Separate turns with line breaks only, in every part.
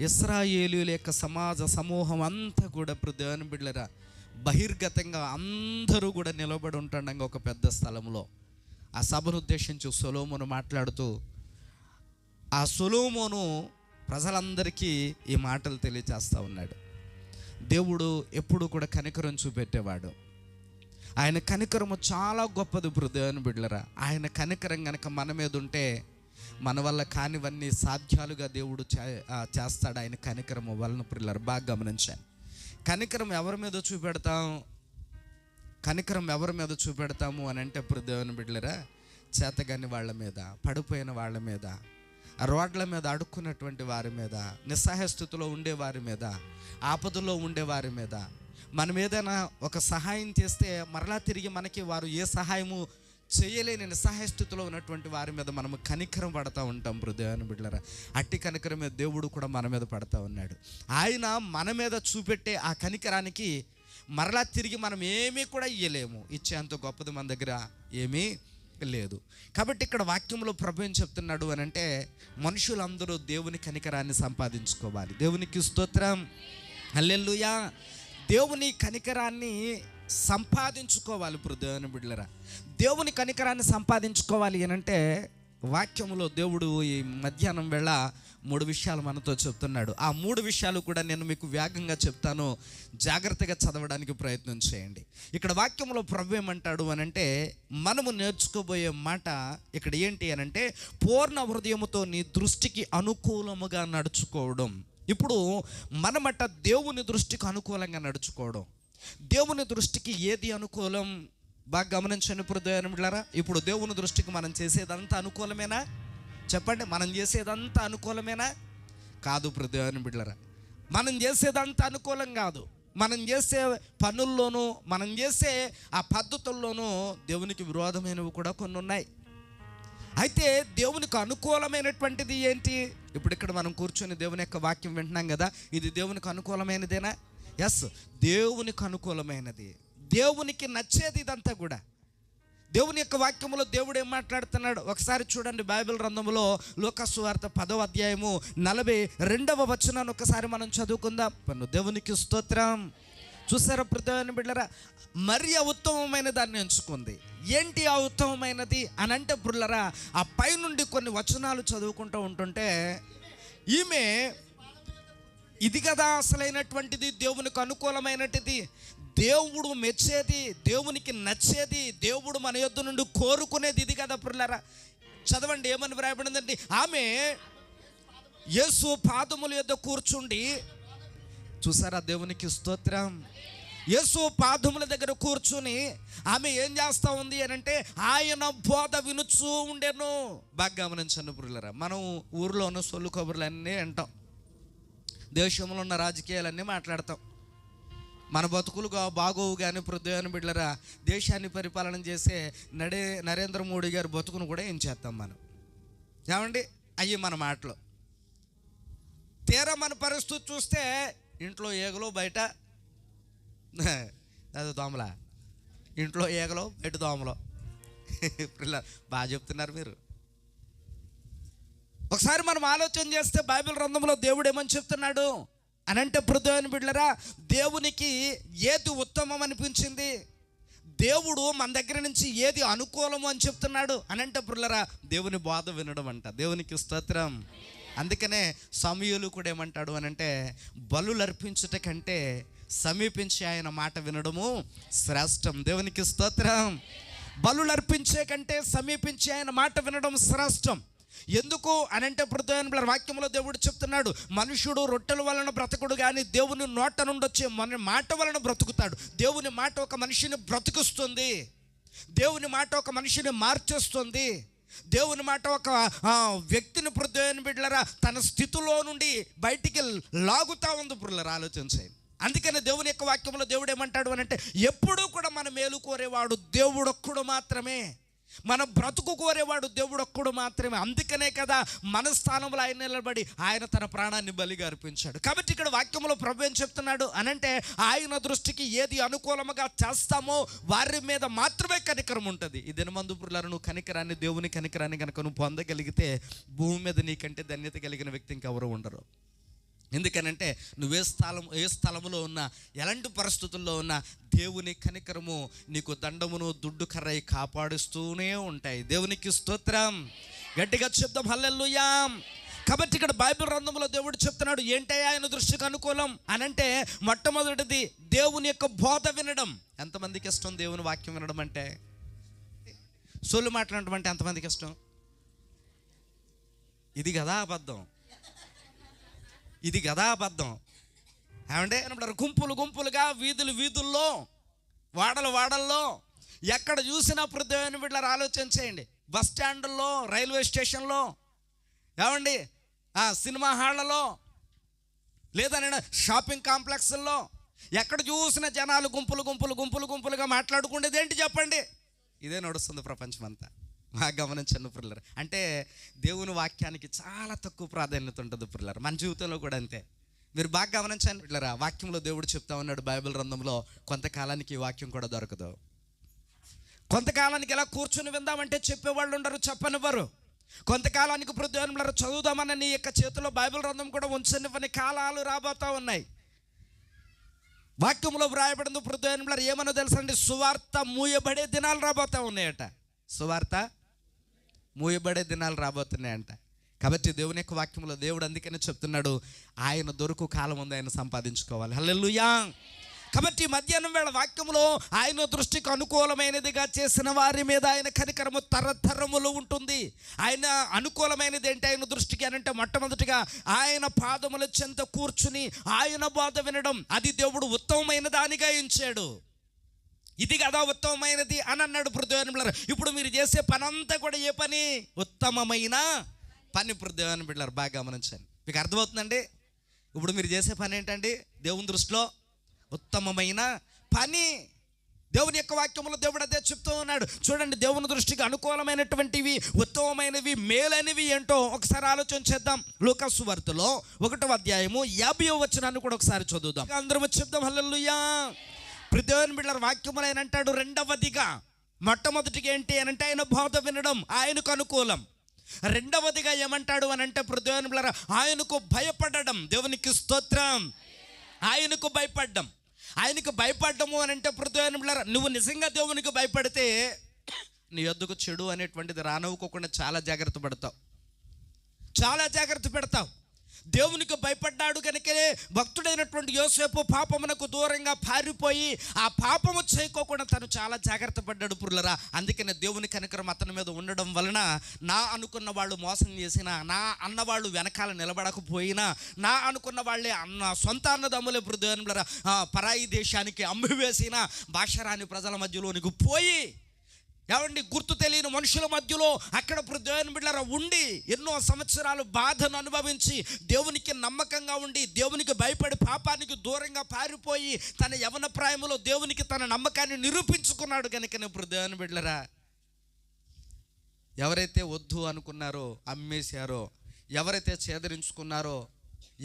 ఇశ్రాయేలీయుల యొక్క సమాజ సమూహం అంతా కూడా ఇప్పుడు దేవుని బిడ్డలారా బహిర్గతంగా అందరూ కూడా నిలబడి ఉంటుండగా ఒక పెద్ద స్థలంలో ఆ సభను ఉద్దేశించి సొలొమోను మాట్లాడుతూ, ఆ సొలొమోను ప్రజలందరికీ ఈ మాటలు తెలియచేస్తూ ఉన్నాడు. దేవుడు ఎప్పుడు కూడా కనికరం చూపెట్టేవాడు. ఆయన కనికరము చాలా గొప్పది దేవుని బిడ్డలారా. ఆయన కనికరం కనుక మన మీద ఉంటే మన వల్ల కానివన్నీ సాధ్యాలుగా దేవుడు చేస్తాడు. ఆయన కనికరము వలన పిల్లలు బాగా గమనించాను. కనికరం ఎవరి మీద చూపెడతాం? కనికరం ఎవరి మీద చూపెడతాము అని అంటే దేవుని బిడ్డలారా, చేతగాని వాళ్ళ మీద, పడిపోయిన వాళ్ళ మీద, రోడ్ల మీద అడుక్కున్నటువంటి వారి మీద, నిస్సహాయ స్థితిలో ఉండే వారి మీద, ఆపదలో ఉండే వారి మీద, మనం ఏదైనా ఒక సహాయం చేస్తే మరలా తిరిగి మనకి వారు ఏ సహాయము చేయలేని నిస్సహాయ స్థితిలో ఉన్నటువంటి వారి మీద మనము కనికరం పడతా ఉంటాం. దేవుని బిడ్డలారా, అట్టి కనికరం మీద దేవుడు కూడా మన మీద పడతా ఉన్నాడు. ఆయన మన మీద చూపెట్టే ఆ కనికరానికి మరలా తిరిగి మనం ఏమీ కూడా ఇయ్యలేము. ఇచ్చేంత గొప్పది మన దగ్గర ఏమీ లేదు. కాబట్టి ఇక్కడ వాక్యంలో ప్రభు ఏం చెప్తున్నాడు అని అంటే, మనుషులందరూ దేవుని కనికరాన్ని సంపాదించుకోవాలి. దేవునికి స్తోత్రం, హల్లెలూయా. దేవుని కనికరాన్ని సంపాదించుకోవాలి. దేవుని బిడ్డలారా, దేవుని కనికరాన్ని సంపాదించుకోవాలి అని అంటే వాక్యంలో దేవుడు ఈ మధ్యాహ్నం వేళ 3 విషయాలు మనతో చెప్తున్నాడు. ఆ 3 విషయాలు కూడా నేను మీకు వేగంగా చెప్తాను, జాగ్రత్తగా చదవడానికి ప్రయత్నం చేయండి. ఇక్కడ వాక్యంలో ప్రభు ఏమంటాడు అని అంటే, మనము నేర్చుకోబోయే మాట ఇక్కడ ఏంటి అని అంటే, పూర్ణ హృదయముతో నీ దృష్టికి అనుకూలముగా నడుచుకోవడం. ఇప్పుడు మనమట దేవుని దృష్టికి అనుకూలంగా నడుచుకోవడం. దేవుని దృష్టికి ఏది అనుకూలం? బాగా గమనించండి బిడ్డలారా. ఇప్పుడు దేవుని దృష్టికి మనం చేసేదంతా అనుకూలమేనా? చెప్పండి, మనం చేసేదంతా అనుకూలమేనా? కాదు దేవుని బిడ్డలారా, మనం చేసేదంతా అనుకూలం కాదు. మనం చేసే పనుల్లోనూ, మనం చేసే ఆ పద్ధతుల్లోనూ దేవునికి విరోధమైనవి కూడా కొన్ని ఉన్నాయి. అయితే దేవునికి అనుకూలమైనటువంటిది ఏంటి? ఇప్పుడు ఇక్కడ మనం కూర్చొని దేవుని యొక్క వాక్యం వింటున్నాం కదా, ఇది దేవునికి అనుకూలమైనదేనా? ఎస్, దేవునికి అనుకూలమైనది, దేవునికి నచ్చేది ఇదంతా కూడా. దేవుని యొక్క వాక్యంలో దేవుడు ఏం మాట్లాడుతున్నాడు ఒకసారి చూడండి. బైబిల్ గ్రంథంలో లూకా సువార్త 10వ అధ్యాయము 42వ వచనాన్ని ఒకసారి మనం చదువుకుందాం. దేవునికి స్తోత్రం. చూసారా దేవుని బిడ్డలారా, మరి ఉత్తమమైన దాన్ని ఎంచుకుంది. ఏంటి ఆ ఉత్తమమైనది అని అంటే బిడ్డలారా, ఆ పైనుండి కొన్ని వచనాలు చదువుకుంటూ ఉంటుంటే, ఈమె ఇది కదా అసలైనటువంటిది, దేవునికి అనుకూలమైనటిది, దేవుడు మెచ్చేది, దేవునికి నచ్చేది, దేవుడు మన యొద్ద నుండి కోరుకునేది ఇది కదా పిల్లరా. చదవండి ఏమని వ్రాయబడిందండి. ఆమె యేసు పాదముల యొద్ద కూర్చుండి, చూసారా దేవునికి స్తోత్రం, యేసు పాదముల దగ్గర కూర్చుని ఆమె ఏం చేస్తూ ఉంది అని అంటే, ఆయన బోధ వినుచూ ఉండేను. బాగా గమనించండి పిల్లరా, మనం ఊర్లో ఉన్న సొల్లు కబుర్లు అన్నీ వింటాం, దేశంలో ఉన్న రాజకీయాలన్నీ మాట్లాడతాం. మన బతుకులు బాగోవు కానీ దేవుని బిడ్డలారా, దేశాన్ని పరిపాలన చేసే నరేంద్ర మోడీ గారి బతుకును కూడా ఏం చేస్తాం మనం? ఏమండి, అయ్యి మన మాటలు. తీరా మన పరిస్థితి చూస్తే ఇంట్లో ఏగలో, బయట అదే దోమలా, ఇంట్లో ఏగలో, బయట దోమలో. బాగా చెప్తున్నారు మీరు. ఒకసారి మనం ఆలోచన చేస్తే బైబిల్ గ్రంథంలో దేవుడు ఏమని చెప్తున్నాడు అని అంటే, దేవుని బిడ్డలారా, దేవునికి ఏది ఉత్తమం అనిపించింది, దేవుడు మన దగ్గర నుంచి ఏది అనుకూలము అని చెప్తున్నాడు అని అంటే బిడ్డలారా, దేవుని బోధ వినడం అంట. దేవునికి స్తోత్రం. అందుకనే సమూయేలు కూడా ఏమంటాడు అని అంటే, బలులు అర్పించుట కంటే సమీపించి ఆయన మాట వినడము శ్రేష్టం. దేవునికి స్తోత్రం. బలులు అర్పించే కంటే సమీపించి ఆయన మాట వినడం శ్రేష్టం. ఎందుకు అని అంటే దేవుని వాక్యంలో దేవుడు చెప్తున్నాడు, మనుషుడు రొట్టెల వలన బ్రతకుడు కానీ దేవుని నోట నుండి వచ్చే మాట వలన బ్రతుకుతాడు. దేవుని మాట ఒక మనిషిని బ్రతుకుస్తుంది, దేవుని మాట ఒక మనిషిని మార్చేస్తుంది, దేవుని మాట ఒక వ్యక్తిని దేవుని బిడ్డలారా తన స్థితిలో నుండి బయటికి లాగుతా ఉంది. పిల్లలు ఆలోచించండి. అందుకని దేవుని యొక్క వాక్యంలో దేవుడు ఏమంటాడు అని అంటే, ఎప్పుడూ కూడా మన మేలు కోరేవాడు దేవుడొక్కడు మాత్రమే, మన బ్రతుకు కోరేవాడు దేవుడొక్కడు మాత్రమే. అందుకనే కదా మన స్థానంలో ఆయన నిలబడి ఆయన తన ప్రాణాన్ని బలిగా అర్పించాడు. కాబట్టి ఇక్కడ వాక్యంలో ప్రభు ఏం చెప్తున్నాడు అనంటే, ఆయన దృష్టికి ఏది అనుకూలముగా చేస్తామో వారి మీద మాత్రమే కనికరం ఉంటుంది. ఈ దినమందు పురులారా, నువ్వు కనికరాన్ని, దేవుని కనికరాన్ని కనుక నువ్వు పొందగలిగితే భూమి మీద నీకంటే ధన్యత కలిగిన వ్యక్తి ఇంకెవరు ఉండరు. ఎందుకనంటే నువ్వు ఏ స్థలములో ఉన్నా, ఎలాంటి పరిస్థితుల్లో ఉన్నా దేవుని కనికరము నీకు దండమును దుడ్డు కర్రై కాపాడుస్తూనే ఉంటాయి. దేవునికి స్తోత్రం. గట్టిగా చెప్దాం హల్లెలూయా. కాబట్టి ఇక్కడ బైబిల్ గ్రంథంలో దేవుడు చెప్తున్నాడు ఏంటయ్యా ఆయన దృష్టికి అనుకూలం అని అంటే, మొట్టమొదటిది దేవుని యొక్క బోధ వినడం. ఎంతమందికి ఇష్టం దేవుని వాక్యం వినడం అంటే? సోలు మాట్లాడడం అంటే ఎంతమందికి ఇష్టం? ఇది కదా అబద్ధం, ఇది కదా అబద్ధం. ఏమంటే గుంపులు గుంపులుగా వీధుల్లో వాడల్లో ఎక్కడ చూసినా దేవుని బిడ్డలారా ఆలోచన చేయండి. బస్ స్టాండ్లో, రైల్వే స్టేషన్లో, ఏమండి సినిమా హాళ్లలో, లేదా షాపింగ్ కాంప్లెక్స్ల్లో ఎక్కడ చూసిన జనాలు గుంపులుగా మాట్లాడుకునేది ఏంటి చెప్పండి? ఇదే నడుస్తుంది ప్రపంచం అంతా. బాగా గమనించండి పిల్లలు. అంటే దేవుని వాక్యానికి చాలా తక్కువ ప్రాధాన్యత ఉంటుంది పిల్లలు. మన జీవితంలో కూడా అంతే. మీరు బాగా గమనించండి పిల్లరా. వాక్యంలో దేవుడు చెప్తా ఉన్నాడు బైబిల్ గ్రంథంలో, కొంతకాలానికి ఈ వాక్యం కూడా దొరకదు. కొంతకాలానికి ఇలా కూర్చుని విందామంటే చెప్పేవాళ్ళు ఉండరు, చెప్పనివ్వరు. కొంతకాలానికి దేవుని చదువుదామని నీ యొక్క చేతిలో బైబిల్ గ్రంథం కూడా ఉంచనివ్వని కాలాలు రాబోతా ఉన్నాయి. వాక్యంలో వ్రాయబడింది దేవుని ఏమన్నా తెలుసండి? సువార్త మూయబడే దినాలు రాబోతా ఉన్నాయట. సువార్త మూయబడే దినాలు రాబోతున్నాయంట. కాబట్టి దేవుని యొక్క వాక్యంలో దేవుడు అందుకనే చెప్తున్నాడు, ఆయన దొరుకు కాలం ఉంది, ఆయన సంపాదించుకోవాలి. హల్లెలూయా. కాబట్టి మధ్యాహ్నం వేళ వాక్యంలో ఆయన దృష్టికి అనుకూలమైనదిగా చేసిన వారి మీద ఆయన కనికరము తరతరములు ఉంటుంది. ఆయన అనుకూలమైనది ఏంటి ఆయన దృష్టికి అని అంటే, మొట్టమొదటిగా ఆయన పాదముల చెంత కూర్చుని ఆయన బోధ వినడం. అది దేవుడు ఉత్తమమైన దానిగా ఎంచాడు. ఇది కదా ఉత్తమమైనది అని అన్నాడు దేవుని బిడ్డలారా. ఇప్పుడు మీరు చేసే పని అంతా కూడా ఏ పని? ఉత్తమమైన పని. దేవుని బిడ్డలారా బాగా గమనించండి, మీకు అర్థమవుతుందండి? ఇప్పుడు మీరు చేసే పని ఏంటండి? దేవుని దృష్టిలో ఉత్తమమైన పని. దేవుని యొక్క వాక్యంలో దేవుడు అదే చెప్తూ ఉన్నాడు. చూడండి, దేవుని దృష్టికి అనుకూలమైనటువంటివి, ఉత్తమమైనవి, మేలైనవి ఏంటో ఒకసారి ఆలోచన చేద్దాం. లూకా సువార్తలో 1వ అధ్యాయము 50వ వచనాన్ని కూడా ఒకసారి చదువుదాం. అందరం చెప్దాం హల్లెలూయా. దేవుని బిడ్డల వాక్యములు ఆయన అంటాడు, రెండవదిగా, మొట్టమొదటిగా ఏంటి అని అంటే ఆయన బోధ వినడం, ఆయనకు అనుకూలం. రెండవదిగా ఏమంటాడు అని అంటే దేవుని బిడ్డలారా ఆయనకు భయపడడం. దేవునికి స్తోత్రం. ఆయనకు భయపడ్డం. ఆయనకు భయపడ్డము అని అంటే దేవుని బిడ్డలారా నువ్వు నిజంగా దేవునికి భయపడితే నీ యొద్దకు చెడు అనేటువంటిది రానవ్వుకోకుండా చాలా జాగ్రత్త పడతావు, చాలా జాగ్రత్త పెడతావు. దేవునికి భయపడ్డాడు కనుకనే భక్తుడైనటువంటి యోసేపు పాపమునకు దూరంగా పారిపోయి ఆ పాపము చేయకోకుండా తను చాలా జాగ్రత్త పడ్డాడు పురులరా. అందుకనే దేవుని కనికరం అతని మీద ఉండడం వలన నా అనుకున్న వాళ్ళు మోసం చేసినా, నా అన్నవాళ్ళు వెనకాల నిలబడకపోయినా, నా అనుకున్న వాళ్ళే సొంత అన్నదమ్ములే దేవుని పరాయి దేశానికి అమ్మివేసిన భాషరాని ప్రజల మధ్యలోనికి పోయి, ఏమండి గుర్తు తెలియని మనుషుల మధ్యలో అక్కడ దేవుని బిడ్డలారా ఉండి ఎన్నో సంవత్సరాలు బాధను అనుభవించి దేవునికి నమ్మకంగా ఉండి దేవునికి భయపడి పాపానికి దూరంగా పారిపోయి తన యవన ప్రాయములో దేవునికి తన నమ్మకాన్ని నిరూపించుకున్నాడు. కనుక దేవుని బిడ్డలారా ఎవరైతే వద్దు అనుకున్నారో, అమ్మేశారో, ఎవరైతే చేదరించుకున్నారో,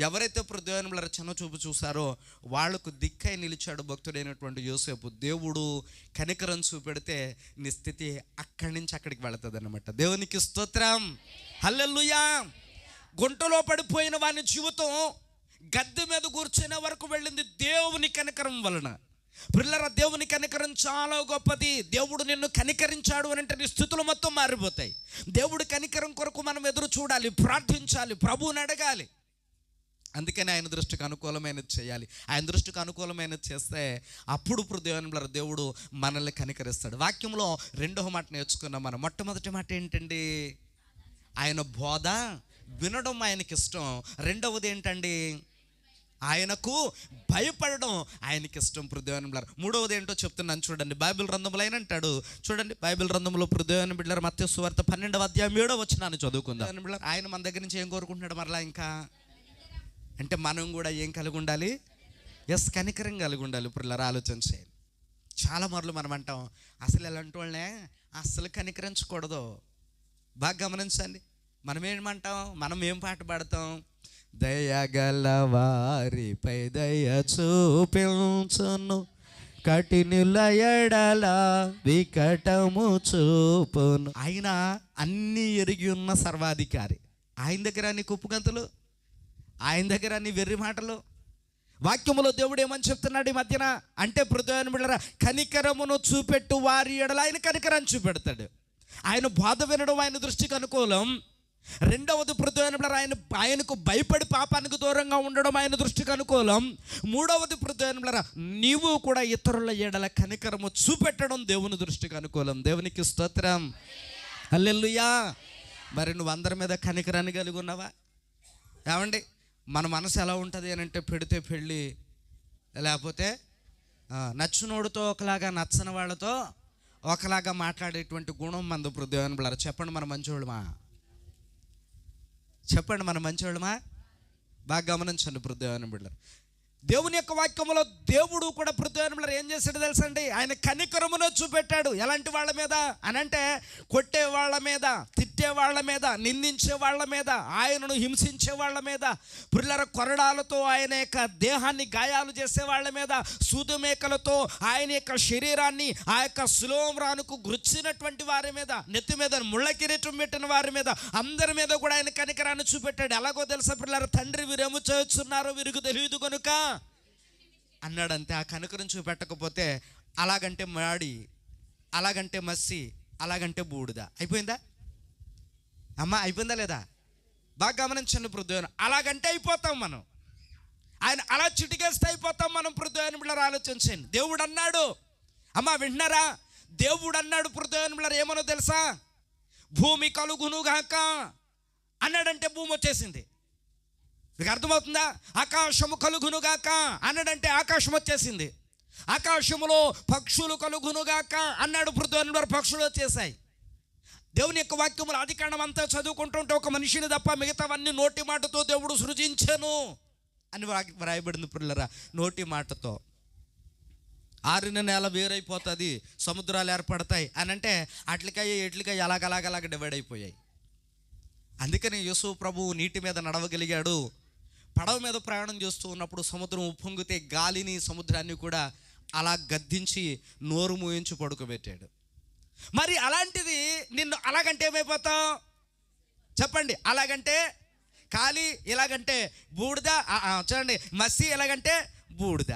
ఎవరైతే దేవుని బిడ్డలారా చిన్న చూపు చూసారో వాళ్లకు దిక్కై నిలిచాడు భక్తుడైనటువంటి యోసేపు. దేవుడు కనికరం చూపెడితే నీ స్థితి అక్కడి నుంచి అక్కడికి వెళుతుంది అన్నమాట. దేవునికి స్తోత్రం. హల్లెలూయా. గుంటలో పడిపోయిన వాని జీవితం గద్దె మీద కూర్చునే వరకు వెళ్ళింది దేవుని కనికరం వలన. పిల్లల దేవుని కనికరం చాలా గొప్పది. దేవుడు నిన్ను కనికరించాడు అని అంటే నీ స్థితులు మొత్తం మారిపోతాయి. దేవుడి కనికరం కొరకు మనం ఎదురు చూడాలి, ప్రార్థించాలి, ప్రభువుని అడగాలి. అందుకని ఆయన దృష్టికి అనుకూలమైనది చేయాలి. ఆయన దృష్టికి అనుకూలమైనది చేస్తే అప్పుడు దేవుడు మనల్ని కనికరిస్తాడు. వాక్యంలో రెండవ మాట నేర్చుకున్నాం మనం. మొట్టమొదటి మాట ఏంటండి? ఆయన బోధ వినడం ఆయనకి ఇష్టం. రెండవది ఏంటండి? ఆయనకు భయపడడం ఆయనకి ఇష్టం. దేవుని బిడ్డలారా మూడవది ఏంటో చెప్తున్నాను చూడండి. బైబిల్ గ్రంథంలో ఆయన అంటాడు చూడండి. బైబిల్ గ్రంథంలో దేవుని బిడ్డలారా మత్తయి సువార్త 12వ అధ్యాయం 7వ వచనాన్ని చదువుకుందాం. ఆయన మన దగ్గర నుంచి ఏం కోరుకుంటున్నాడు మరలా? ఇంకా అంటే మనం కూడా ఏం కలిగి ఉండాలి? కనికరం కలిగి ఉండాలి. ఇప్పుడు ఇలా ఆలోచన చేయండి. చాలా మరలు మనం అంటాం అసలు ఎలాంటి వాళ్ళనే అస్సలు కనికరించకూడదు. బాగా గమనించండి. మనం ఏమంటాం? మనం ఏం పాట పాడతాం? దయగల వారిపై దయ చూపించును, కఠినుల ఎడల వికటము చూపును. ఆయన అన్నీ ఎరిగి ఉన్న సర్వాధికారి. ఆయన దగ్గర నీకు ఉప్పుగంతులు, ఆయన దగ్గర నీ వెర్రి మాటలు. వాక్యములో దేవుడు ఏమని చెప్తున్నాడు ఈ మధ్యన అంటే, హృదయాన్ని బిడ్డలారా, కనికరమును చూపెట్టు వారి ఎడల ఆయన కనికరాన్ని చూపెడతాడు. ఆయన బోధ వినడం ఆయన దృష్టికి అనుకూలం. రెండవది హృదయాన్ని బిడ్డలారా, ఆయనకు భయపడి పాపానికి దూరంగా ఉండడం ఆయన దృష్టికి అనుకూలం. మూడవది హృదయాన్ని బిడ్డలారా, నీవు కూడా ఇతరుల ఎడల కనికరము చూపెట్టడం దేవుని దృష్టికి అనుకూలం. దేవునికి స్తోత్రం, హల్లెలూయా. మరి నువ్వు అందరి మీద కనికరాన్ని కలిగి ఉన్నావా? ఏమండి, మన మనసు ఎలా ఉంటుంది అని అంటే, పెడితే పెళ్ళి, లేకపోతే నచ్చినోడితో ఒకలాగా నచ్చని వాళ్ళతో ఒకలాగా మాట్లాడేటువంటి గుణం మనది. హృదయాన్ని బిడ్డలారా, చెప్పండి మన మంచోళ్ళమా? చెప్పండి మన మంచోళ్ళమా? బాగా గమనించండి హృదయాన్ని బిడ్డలారా. దేవుని యొక్క వాక్యములో దేవుడు కూడా హృదయాన్ని ఏం చేశాడు తెలుసండి? ఆయన కనికరమును చూపెట్టాడు. ఎలాంటి వాళ్ళ మీద అనంటే, కొట్టే వాళ్ళ మీద, తిట్టే వాళ్ళ మీద, నిందించే వాళ్ళ మీద, ఆయనను హింసించే వాళ్ళ మీద, పుల్లర కొరడాలతో ఆయన యొక్క దేహాన్ని గాయాలు చేసే వాళ్ళ మీద, సూదుమేకలతో ఆయన యొక్క శరీరాన్ని ఆ యొక్క శిలోమ్రానుకు గుచ్చినటువంటి వారి మీద, నెత్తి మీద ముళ్ళ కిరీటం పెట్టిన వారి మీద, అందరి మీద కూడా ఆయన కనికరాన్ని చూపెట్టాడు. ఎలాగో తెలుసా పిల్లల? తండ్రి వీరేమో చేస్తున్నారో వీరికి తెలియదు కనుక అన్నాడంతే. ఆ కనికరం చూపెట్టకపోతే అలాగంటే మాడి, అలాగంటే మస్సి, అలాగంటే బూడిద. అయిపోయిందా అమ్మా? అయిపోయిందా లేదా? బాగా గమనించండి హృదయం. అలాగంటే అయిపోతాం మనం. ఆయన అలా చిటికేస్తే అయిపోతాం మనం. హృదయాన్ని బిళ్ళ ఆలోచించండి. దేవుడు అన్నాడు, అమ్మా వింటున్నారా? దేవుడు అన్నాడు హృదయాన్ని బిళ్ళ ఏమనో తెలుసా? భూమి కలుగునుగాక అన్నాడంటే భూమి వచ్చేసింది. మీకు అర్థమవుతుందా? ఆకాశము కలుగునుగాక అన్నాడంటే ఆకాశం వచ్చేసింది. ఆకాశములో పక్షులు కలుగునుగాక అన్నాడు హృదయాన్ని, పక్షులు వచ్చేసాయి. దేవుని యొక్క వాక్యములు ఆదికాండం అంతా చదువుకుంటుంటే ఒక మనిషిని తప్ప మిగతావన్నీ నోటి మాటతో దేవుడు సృజించెను అని వ్రాయబడింది పిల్లరా. నోటి మాటతో ఆరిన నేల వేరైపోతుంది, సముద్రాలు ఏర్పడతాయి అని అంటే అట్లకాయ అలాగ డివైడ్ అయిపోయాయి. అందుకని యేసు ప్రభువు నీటి మీద నడవగలిగాడు. పడవ మీద ప్రయాణం చేస్తూ ఉన్నప్పుడు సముద్రం ఉప్పొంగితే గాలిని సముద్రాన్ని కూడా అలా గద్దించి నోరు మూయించి పడుకోబెట్టాడు. మరి అలాంటిది నిన్ను అలాగంటే ఏమైపోతావు చెప్పండి? అలాగంటే ఖాళీ, ఇలాగంటే బూడిద, చూడండి మసి, ఎలాగంటే బూడిద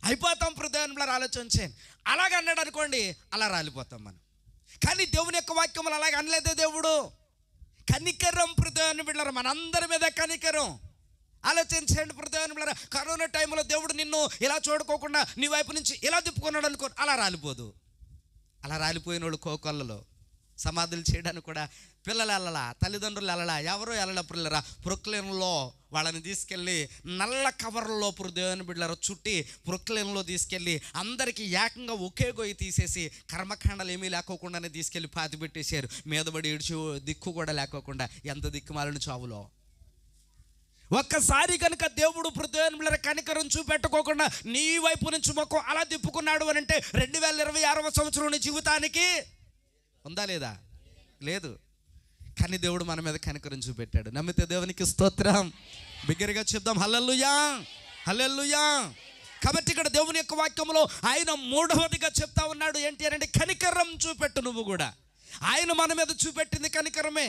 అయిపోతాం. హృదయంలో ఆలోచించండి. అలాగన్నాడు అనుకోండి, అలా రాలిపోతాం మనం. కానీ దేవుని యొక్క వాక్యములు అలాగ అనలేదే దేవుడు. కనికరం హృదయాన్ని బిడ్డలారా, మనందరి మీద కనికరం. ఆలోచించండి హృదయాన్ని బిడ్డలారా. కరోనా టైంలో దేవుడు నిన్ను ఇలా చూడుకోకుండా నీ వైపు నుంచి ఇలా తిప్పుకున్నాడు అనుకో, అలా రాలిపోదు. అలా రాలిపోయిన వాళ్ళు కోకొల్లలో సమాధులు చేయడానికి కూడా పిల్లలు వెళ్ళలా, తల్లిదండ్రులు వెళ్ళలా, ఎవరో వెళ్ళలా. పిల్లరా ప్రొక్లేన్లో వాళ్ళని తీసుకెళ్ళి నల్ల కవర్లో హృదయాన్ని బిడ్డలారా చుట్టి ప్రొక్లేన్లో తీసుకెళ్ళి అందరికీ ఏకంగా ఒకే గొయ్యి తీసేసి కర్మకాండాలు ఏమీ లేకోకుండానే తీసుకెళ్ళి పాతి పెట్టేశారు. మీదబడి ఏడ్చి దిక్కు కూడా లేకోకుండా. ఎంత దిక్కుమాలిన చావులో. ఒక్కసారి కనుక దేవుడు హృదయాన్ని కనికరం చూపెట్టుకోకుండా నీ వైపు నుంచి ముఖం అలా తిప్పుకున్నాడు అని అంటే 2026వ సంవత్సరం నీ జీవితానికి ఉందా లేదా? లేదు. కానీ దేవుడు మన మీద కనికరం చూపెట్టాడు. నమ్మితే దేవునికి స్తోత్రం. బిగ్గరగా చెప్దాం హల్లెలూయా, హల్లెలూయా. కాబట్టి ఇక్కడ దేవుని యొక్క వాక్యంలో ఆయన మూడవదిగా చెప్తా ఉన్నాడు ఏంటి అని అంటే, కనికరం చూపెట్టు నువ్వు కూడా. ఆయన మన మీద చూపెట్టింది కనికరమే.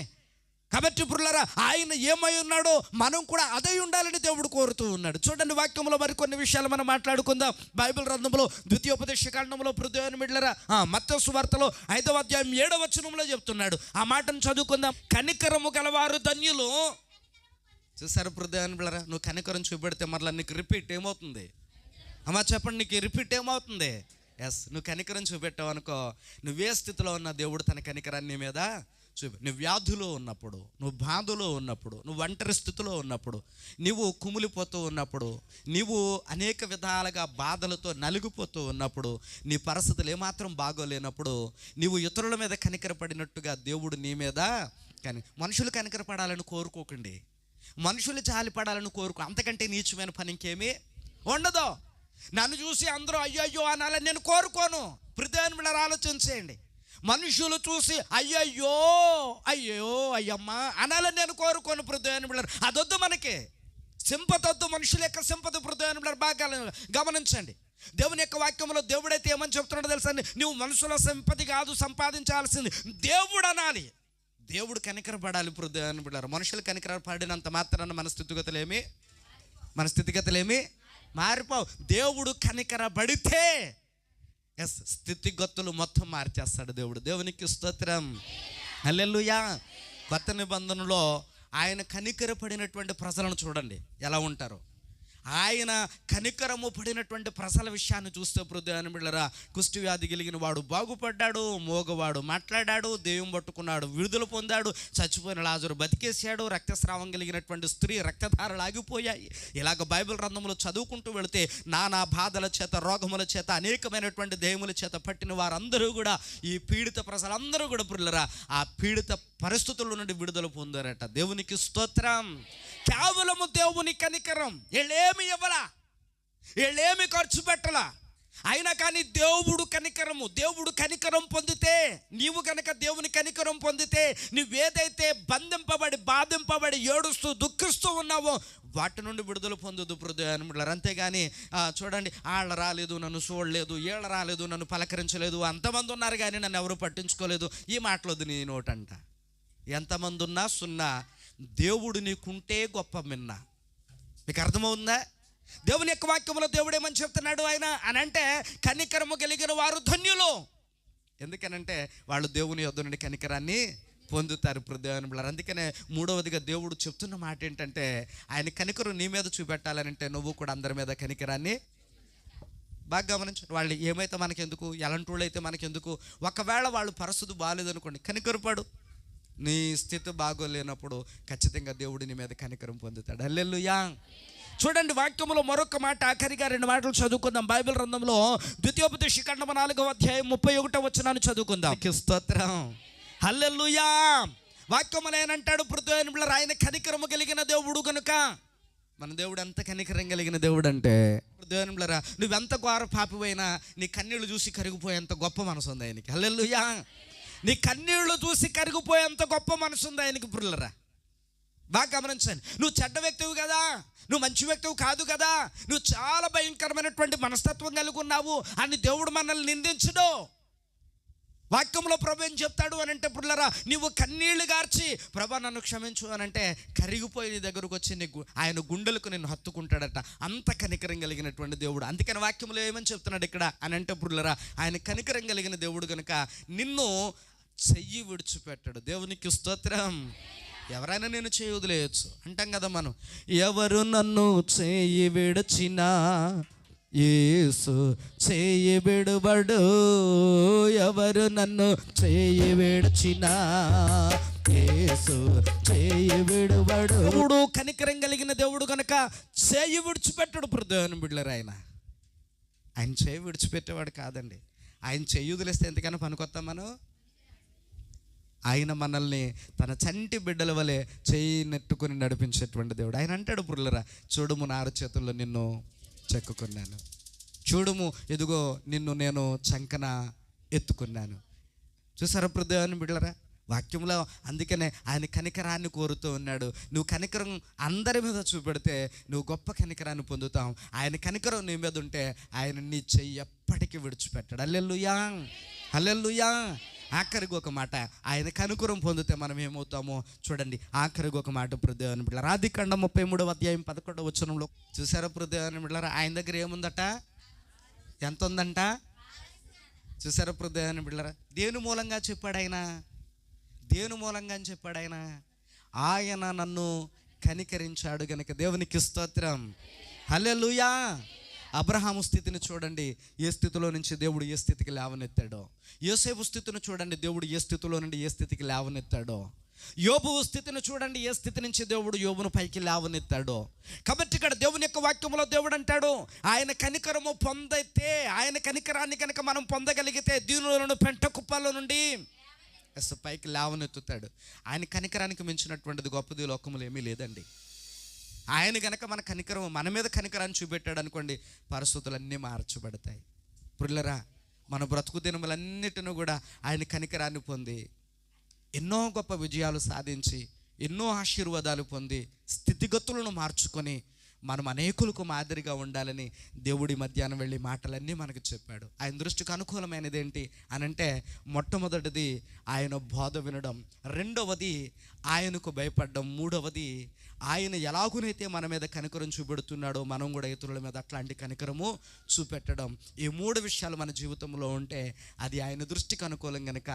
కాబట్టి పురులారా, ఆయన ఏమై ఉన్నాడో మనం కూడా అదే ఉండాలని దేవుడు కోరుతూ ఉన్నాడు. చూడండి వాక్యంలో మరికొన్ని విషయాలు మనం మాట్లాడుకుందాం. బైబిల్ గ్రంథంలో ద్వితీయోపదేశకాండంలో హృదయాన్ని బిడ్డలారా మత్తయి సువార్తలో 5వ అధ్యాయం 7వ వచనంలో చెప్తున్నాడు. ఆ మాటను చదువుకుందాం. కనికరము గలవారు ధన్యులు. చూసారు హృదయాన్ని బిడ్డలారా, నువ్వు కనికరం చూపెడితే మరలా నీకు రిపీట్ ఏమవుతుంది? అమ్మా చెప్పండి, నీకు రిపీట్ ఏమవుతుంది? ఎస్, నువ్వు కనికరం చూపెట్టావు అనుకో, నువ్వే స్థితిలో ఉన్న దేవుడు తన కనికరాన్ని మీద నువ్వు వ్యాధులో ఉన్నప్పుడు, నువ్వు బాధలో ఉన్నప్పుడు, నువ్వు ఒంటరి స్థితిలో ఉన్నప్పుడు, నీవు కుమిలిపోతూ ఉన్నప్పుడు, నీవు అనేక విధాలుగా బాధలతో నలిగిపోతూ ఉన్నప్పుడు, నీ పరిస్థితులు ఏమాత్రం బాగోలేనప్పుడు నీవు ఇతరుల మీద కనికరపడినట్టుగా దేవుడు నీ మీద మనుషులు కనికరపడాలని కోరుకోకండి. మనుషులు జాలిపడాలని కోరుకో. అంతకంటే నీచమైన పని ఇంకేమీ ఉండదు. నన్ను చూసి అందరూ అయ్యయ్యో అనాలని నేను కోరుకోను. హృదయాన్ని ఆలోచించేయండి. మనుషులు చూసి అయ్యయ్యో అయ్యో అయ్యమ్మ అనాలని నేను కోరుకోను. హృదయాన్ని అదొద్దు మనకి. సింపతి వద్దు. మనుషుల యొక్క సింపతి హృదయాన్ని బాగా గమనించండి. దేవుని యొక్క వాక్యంలో దేవుడైతే ఏమని చెప్తున్నాడో తెలుసా? నువ్వు మనుషుల సింపతి కాదు సంపాదించాల్సింది, దేవుడు అనాలి. దేవుడు కనికరపడాలి అని బిడ్డారు. మనుషులు కనికరపడినంత మాత్రాన మన స్థితిగతులేమి మారిపోవు. దేవుడు కనికరపడితే స్థితిగతులు మొత్తం మార్చేస్తాడు దేవుడు. దేవునికి స్తోత్రం, హల్లెలూయా. కొత్త నిబంధనలో ఆయన కనికరపడినటువంటి ప్రజలను చూడండి ఎలా ఉంటారు. ఆయన కనికరము పడినటువంటి ప్రజల విషయాన్ని చూస్తే హృదయాన్ని బిళ్ళరా, కుష్టి వ్యాధి కలిగిన వాడు బాగుపడ్డాడు, మోగవాడు మాట్లాడాడు, దెయ్యం పట్టుకున్నాడు విడుదల పొందాడు, చచ్చిపోయిన లాజరు బతికేశాడు, రక్తస్రావం కలిగినటువంటి స్త్రీ రక్తధారలు ఆగిపోయాయి. ఇలాగ బైబిల్ గ్రంథంలో చదువుకుంటూ వెళితే నానా బాధల చేత, రోగముల చేత, అనేకమైనటువంటి దెయ్యముల చేత పట్టిన వారందరూ కూడా, ఈ పీడిత ప్రజలందరూ కూడా పిల్లరా ఆ పీడిత పరిస్థితుల నుండి విడుదల పొందారట. దేవునికి స్తోత్రం. కేవలము దేవుని కనికరం. వీళ్ళేమి ఇవ్వలా, వీళ్ళేమి ఖర్చు పెట్టలా, అయినా కానీ దేవుడు కనికరం పొందితే, నీవు కనుక దేవుని కనికరం పొందితే, నువ్వేదైతే బంధింపబడి బాధింపబడి ఏడుస్తూ దుఃఖిస్తూ ఉన్నావో వాటి నుండి విడుదల పొందదు హృదయాన్ని. అంతేగాని చూడండి, వాళ్ళ రాలేదు, నన్ను చూడలేదు, వీళ్ళ రాలేదు, నన్ను పలకరించలేదు, అంతమంది ఉన్నారు కానీ నన్ను ఎవరు పట్టించుకోలేదు, ఈ మాటలొద్దు నీ నోటంట. ఎంతమంది ఉన్నా సున్నా, దేవుడు నీకుంటే గొప్ప మిన్న. మీకు అర్థమవుందా? దేవుని యొక్క వాక్యంలో దేవుడు ఏమని చెప్తున్నాడు ఆయన అని అంటే, కనికరము కలిగిన వారు ధన్యులు. ఎందుకనంటే వాళ్ళు దేవుని యొద్ద నుండి కనికరాన్ని పొందుతారు హృదయాన్ని. అందుకనే మూడవదిగా దేవుడు చెప్తున్న మాట ఏంటంటే, ఆయన కనికరం నీ మీద చూపెట్టాలనంటే నువ్వు కూడా అందరి మీద కనికరాన్ని బాగా గమనించండి. వాళ్ళు ఏమైతే మనకెందుకు, ఎలాంటి వాళ్ళు అయితే మనకెందుకు. ఒకవేళ వాళ్ళు పరిస్థితి బాగాలేదనుకోండి, కనికరపడు. నీ స్థితి బాగోలేనప్పుడు ఖచ్చితంగా దేవుడు నీ మీద కనికరం పొందుతాడు. హల్లెలూయా. చూడండి వాక్యంలో మరొక మాట, ఆఖరిగా 2 మాటలు చదువుకుందాం. బైబిల్ గ్రంథంలో ద్వితీయోపదేశకాండము 4వ అధ్యాయం 31వ వచనాన్ని చదువుకుందాం. స్తోత్రం, హల్లెలూయా. వాక్యములో ఏనంటాడు? పృథ్వీల ఆయన కనికరము కలిగిన దేవుడు కనుక. మన దేవుడు ఎంత కనికరం కలిగిన దేవుడు అంటే, పృథ్వీల నువ్వెంత ఘోర పాపివైనా నీ కన్నీళ్లు చూసి కరిగిపోయేంత గొప్ప మనసు ఉంది ఆయనకి. హల్లెలూయా. నీ కన్నీళ్లు చూసి కరిగిపోయేంత గొప్ప మనసు ఉంది ఆయనకి. పుల్లరా బాగా గమనించండి. నువ్వు చెడ్డ వ్యక్తివి కదా, నువ్వు మంచి వ్యక్తివి కాదు కదా, నువ్వు చాలా భయంకరమైనటువంటి మనస్తత్వం కలిగి ఉన్నావు అని దేవుడు మనల్ని నిందించడు. వాక్యంలో ప్రభు ఏం చెప్తాడు అని అంటే, పుల్లరా నువ్వు కన్నీళ్లు గార్చి ప్రభా నన్ను క్షమించు అని అంటే, కరిగిపోయి నీ దగ్గరకు వచ్చి నీకు ఆయన గుండెలకు నిన్ను హత్తుకుంటాడట. అంత కనికరం కలిగినటువంటి దేవుడు. అందుకని వాక్యంలో ఏమని చెప్తున్నాడు ఇక్కడ అని అంటే, పుల్లరా ఆయన కనికరం కలిగిన దేవుడు కనుక నిన్ను చెయ్యి విడిచిపెట్టాడు. దేవునికి స్తోత్రం. ఎవరైనా నేను చేయి వదిలేయచ్చు అంటాం కదా మనం. ఎవరు నన్ను చేయి విడిచినా యేసు చేయి విడుబడు, ఎవరు నన్ను చేయి విడిచినా యేసు చేయి విడుబడు. దేవుడు కనికరం కలిగిన దేవుడు కనుక చేయి విడిచిపెట్టడు హృదయాన్ని బిడ్డలారా. ఆయన చేయి విడిచిపెట్టేవాడు కాదండి. ఆయన చేయి వదిలేస్తే ఎంతకైనా పనికొస్తాం మనం. ఆయన మనల్ని తన చంటి బిడ్డల వలె చేయి నెట్టుకుని నడిపించేటువంటి దేవుడు. ఆయన అంటాడు పుర్లరా, చూడుము నా అరచేతుల్లో నిన్ను చెక్కుకున్నాను, చూడుము ఎదుగో నిన్ను నేను చంకన ఎత్తుకున్నాను. చూసారా హృదయాన్ని బిడ్డలరా వాక్యంలో. అందుకనే ఆయన కనికరాన్ని కోరుతూ ఉన్నాడు. నువ్వు కనికరం అందరి మీద చూపెడితే నువ్వు గొప్ప కనికరాన్ని పొందుతావు. ఆయన కనికరం నీ మీద ఉంటే ఆయన నీ చెయ్యి ఎప్పటికీ విడిచిపెట్టాడు. హల్లెలూయా, హల్లెలూయా. ఆఖరికి ఒక మాట, ఆయన కనుకరం పొందితే మనం ఏమవుతామో చూడండి. ఆఖరికి ఒక మాట హృదయాన్ని బిడ్డలారా, ఆదికాండం 33వ అధ్యాయం 11వ వచనంలో చూసారా హృదయాన్ని బిడ్డలారా, ఆయన దగ్గర ఏముందట, ఎంత ఉందంట. చూసారా హృదయాన్ని బిడ్డలారా, దేని మూలంగా చెప్పాడు ఆయన, దేని మూలంగా అని చెప్పాడు ఆయన. ఆయన నన్ను కనికరించాడు గనుక. దేవునికి స్తోత్రం, హల్లెలూయా. అబ్రహాము స్థితిని చూడండి, ఏ స్థితిలో నుంచి దేవుడు ఏ స్థితికి లేవనెత్తాడో. యోసేపు స్థితిని చూడండి, దేవుడు ఏ స్థితిలో నుండి ఏ స్థితికి లేవనెత్తాడో. యోబు స్థితిని చూడండి, ఏ స్థితి నుంచి దేవుడు యోబును పైకి లేవనెత్తాడో. కాబట్టి ఇక్కడ దేవుని యొక్క వాక్యంలో దేవుడు అంటాడు, ఆయన కనికరము పొందితే, ఆయన కనికరాన్ని కనుక మనం పొందగలిగితే దీనిలో పెంట కుప్పలో నుండి పైకి లేవనెత్తుతాడు. ఆయన కనికరానికి మించినటువంటిది గొప్పది లోకములు ఏమీ లేదండి. ఆయన కనుక మన కనికరం, మన మీద కనికరాన్ని చూపెట్టాడు అనుకోండి, పరిస్థితులన్నీ మార్చబడతాయి. పుల్లరా మన బ్రతుకు దినములన్నిటిని కూడా ఆయన కనికరాన్ని పొంది ఎన్నో గొప్ప విజయాలు సాధించి, ఎన్నో ఆశీర్వాదాలు పొంది, స్థితిగతులను మార్చుకొని మనం అనేకులకు మాదిరిగా ఉండాలని దేవుడి మధ్యాహ్నం వెళ్ళి మాటలన్నీ మనకు చెప్పాడు. ఆయన దృష్టికి అనుకూలమైనది ఏంటి అనంటే, మొట్టమొదటిది ఆయన బోధ వినడం, రెండవది ఆయనకు భయపడడం, మూడవది ఆయన ఎలాగునైతే మన మీద కనికరం చూపెడుతున్నాడో మనం కూడా ఇతరుల మీద అట్లాంటి కనికరము చూపెట్టడం. ఈ మూడు విషయాలు మన జీవితంలో ఉంటే అది ఆయన దృష్టికి అనుకూలం కనుక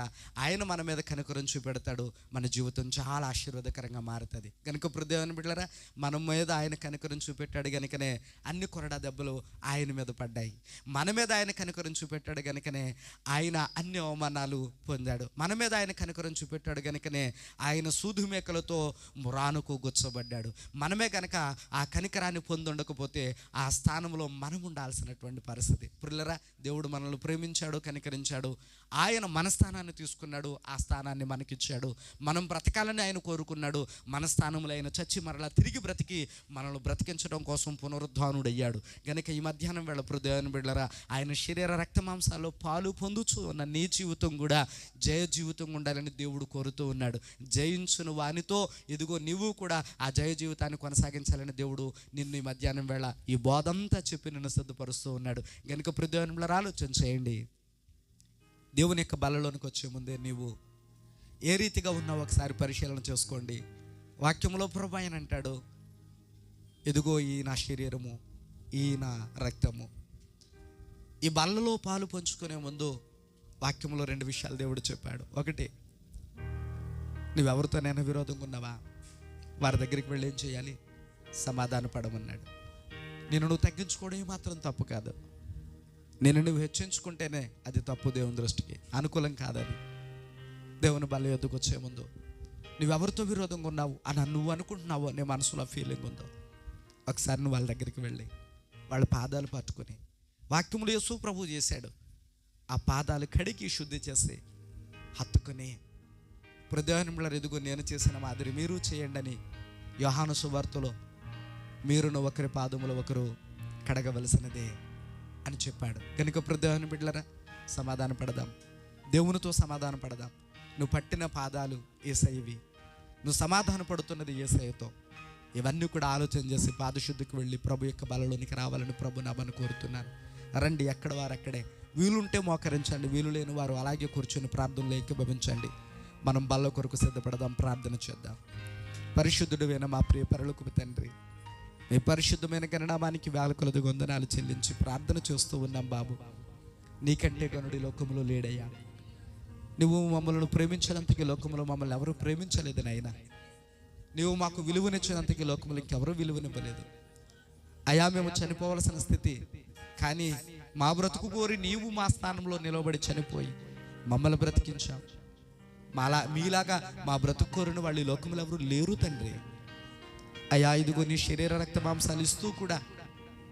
ఆయన మన మీద కనికరం చూపెడతాడు. మన జీవితం చాలా ఆశీర్వాదకరంగా మారుతుంది. కనుక దేవుని బిడ్డలారా, మన మీద ఆయన కనికరం చూపెట్టాడు కనుకనే అన్ని కొరడా దెబ్బలు ఆయన మీద పడ్డాయి. మన మీద ఆయన కనికరం చూపెట్టాడు కనుకనే ఆయన అన్ని అవమానాలు పొందాడు. మన మీద ఆయన కనికరం చూపెట్టాడు కనుకనే ఆయన సూదు మేకలతో మురానుకు గుచ్చబడ్డాడు. మనమే కనుక ఆ కనికరాన్ని పొంది ఉండకపోతే ఆ స్థానంలో మనం ఉండాల్సినటువంటి పరిస్థితి. పురులరా, దేవుడు మనల్ని ప్రేమించాడు, కనికరించాడు. ఆయన మన స్థానాన్ని తీసుకున్నాడు, ఆ స్థానాన్ని మనకిచ్చాడు. మనం బ్రతకాలని ఆయన కోరుకున్నాడు. మన స్థానంలో ఆయన చచ్చి మరలా తిరిగి బ్రతికి మనల్ని బ్రతికించడం కోసం పునరుద్ధానుడయ్యాడు. కనుక ఈ మధ్యాహ్నం వేళ దేవుని బిడ్డలారా, ఆయన శరీర రక్త మాంసాల్లో పాలు పొందుచు ఉన్న నీ జీవితం కూడా జయ జీవితం ఉండాలని దేవుడు కోరుతూ ఉన్నాడు. జయించును వానితో ఇదిగో నీవు కూడా ఆ జయ జీవితాన్ని కొనసాగించాలని దేవుడు నిన్ను ఈ మధ్యాహ్నం వేళ ఈ బోధంతా చెప్పి నిన్ను సిద్ధపరుస్తూ ఉన్నాడు. కనుక దేవుని బిడ్డలారా, ఆలోచన చేయండి. దేవుని యొక్క బలలోనికి వచ్చే ముందే నీవు ఏ రీతిగా ఉన్నావు ఒకసారి పరిశీలన చేసుకోండి. వాక్యంలో ప్రభువు ఆయన అంటాడు, ఇదిగో ఈ నా శరీరము, ఈ నా రక్తము. ఈ బల్లలో పాలు పంచుకునే ముందు వాక్యంలో రెండు విషయాలు దేవుడు చెప్పాడు. ఒకటి, నువ్వెవరితోనైనా విరోధంగా ఉన్నావా, వారి దగ్గరికి వెళ్ళి ఏం చేయాలి? సమాధాన పడమన్నాడు. నేను నువ్వు తగ్గించుకోవడం మాత్రం తప్పు కాదు, నేను నువ్వు హెచ్చించుకుంటేనే అది తప్పు. దేవుని దృష్టికి అనుకూలం కాదది. దేవుని బల్ల యొద్దకు వచ్చే ముందు నువ్వెవరితో విరోధంగా ఉన్నావు అని నువ్వు అనుకుంటున్నావో, నీ మనసులో ఫీలింగ్ ఉందో, ఒకసారి నువ్వు వాళ్ళ దగ్గరికి వెళ్ళి వాళ్ళ పాదాలు పట్టుకొని, వాక్యములు యేసు ప్రభువు చేశాడు, ఆ పాదాలు కడిగి శుద్ధి చేసి హత్తుకొని, హృదయంలో ఎదుగు నేను చేసిన మాదిరి మీరు చేయండి అని యోహాను సువార్తలో మీరును ఒకరి పాదములు ఒకరు కడగవలసినదే అని చెప్పాడు. కనుక హృదయాన్ని బిడ్డలారా, సమాధాన పడదాం, దేవునితో సమాధాన పడదాం. నువ్వు పట్టిన పాదాలు యేసయ్యవి, నువ్వు సమాధాన పడుతున్నది యేసయ్యతో. ఇవన్నీ కూడా ఆలోచన చేసి పాదశుద్ధికి వెళ్ళి ప్రభు యొక్క బలలోనికి రావాలని ప్రభు నామని కోరుతున్నాను. రండి, ఎక్కడ వారు అక్కడే, వీలుంటే మోకరించండి, వీలు లేని వారు అలాగే కూర్చొని ప్రార్థనలో ఏకీభవించండి. మనం బల్ల కొరకు సిద్ధపడదాం, ప్రార్థన చేద్దాం. పరిశుద్ధుడైన మా ప్రియ పరలోకపు తండ్రి, మీ పరిశుద్ధమైన గణనామానికి వేల కొలది వందనాలు చెల్లించి ప్రార్థన చేస్తూ ఉన్నాం. బాబు, నీకంటే గనుడి లోకంలో లేడయ్యా. నువ్వు మమ్మల్ని ప్రేమించినంతకి లోకంలో మమ్మల్ని ఎవరు ప్రేమించలేదు నాయనా. నువ్వు మాకు విలువనిచ్చినంతకి లోకంలో ఇంకెవరూ విలువనివ్వలేదు అయ్యా. మేము చనిపోవలసిన స్థితి, కానీ మా బ్రతుకు కోరి నీవు మా స్థానంలో నిలబడి చనిపోయి మమ్మల్ని బ్రతికించావు. మీలాగా మా బ్రతుకు కోరిన వాళ్ళు ఈ లోకంలో ఎవరు లేరు తండ్రి. అయ్యా, ఇదిగో నీ శరీర రక్త మాంసాలు ఇస్తూ కూడా,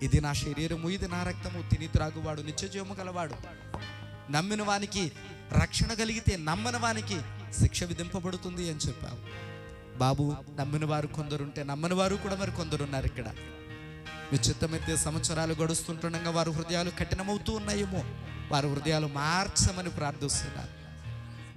ఇది నా శరీరము, ఇది నా రక్తము, తిని త్రాగువాడు నిత్యజీవము గలవాడు, నమ్మిన వానికి రక్షణ కలిగితే నమ్మని వానికి శిక్ష విధింపబడుతుంది అని చెప్పావు. బాబు, నమ్మిన వారు కొందరుంటే నమ్మని వారు కూడా మరి కొందరున్నారు ఇక్కడ. మీ చిత్తమైతే సంవత్సరాలు గడుస్తుండగా వారి హృదయాలు కఠినమవుతూ ఉన్నాయేమో, వారి హృదయాలు మార్చమని ప్రార్థిస్తున్నారు.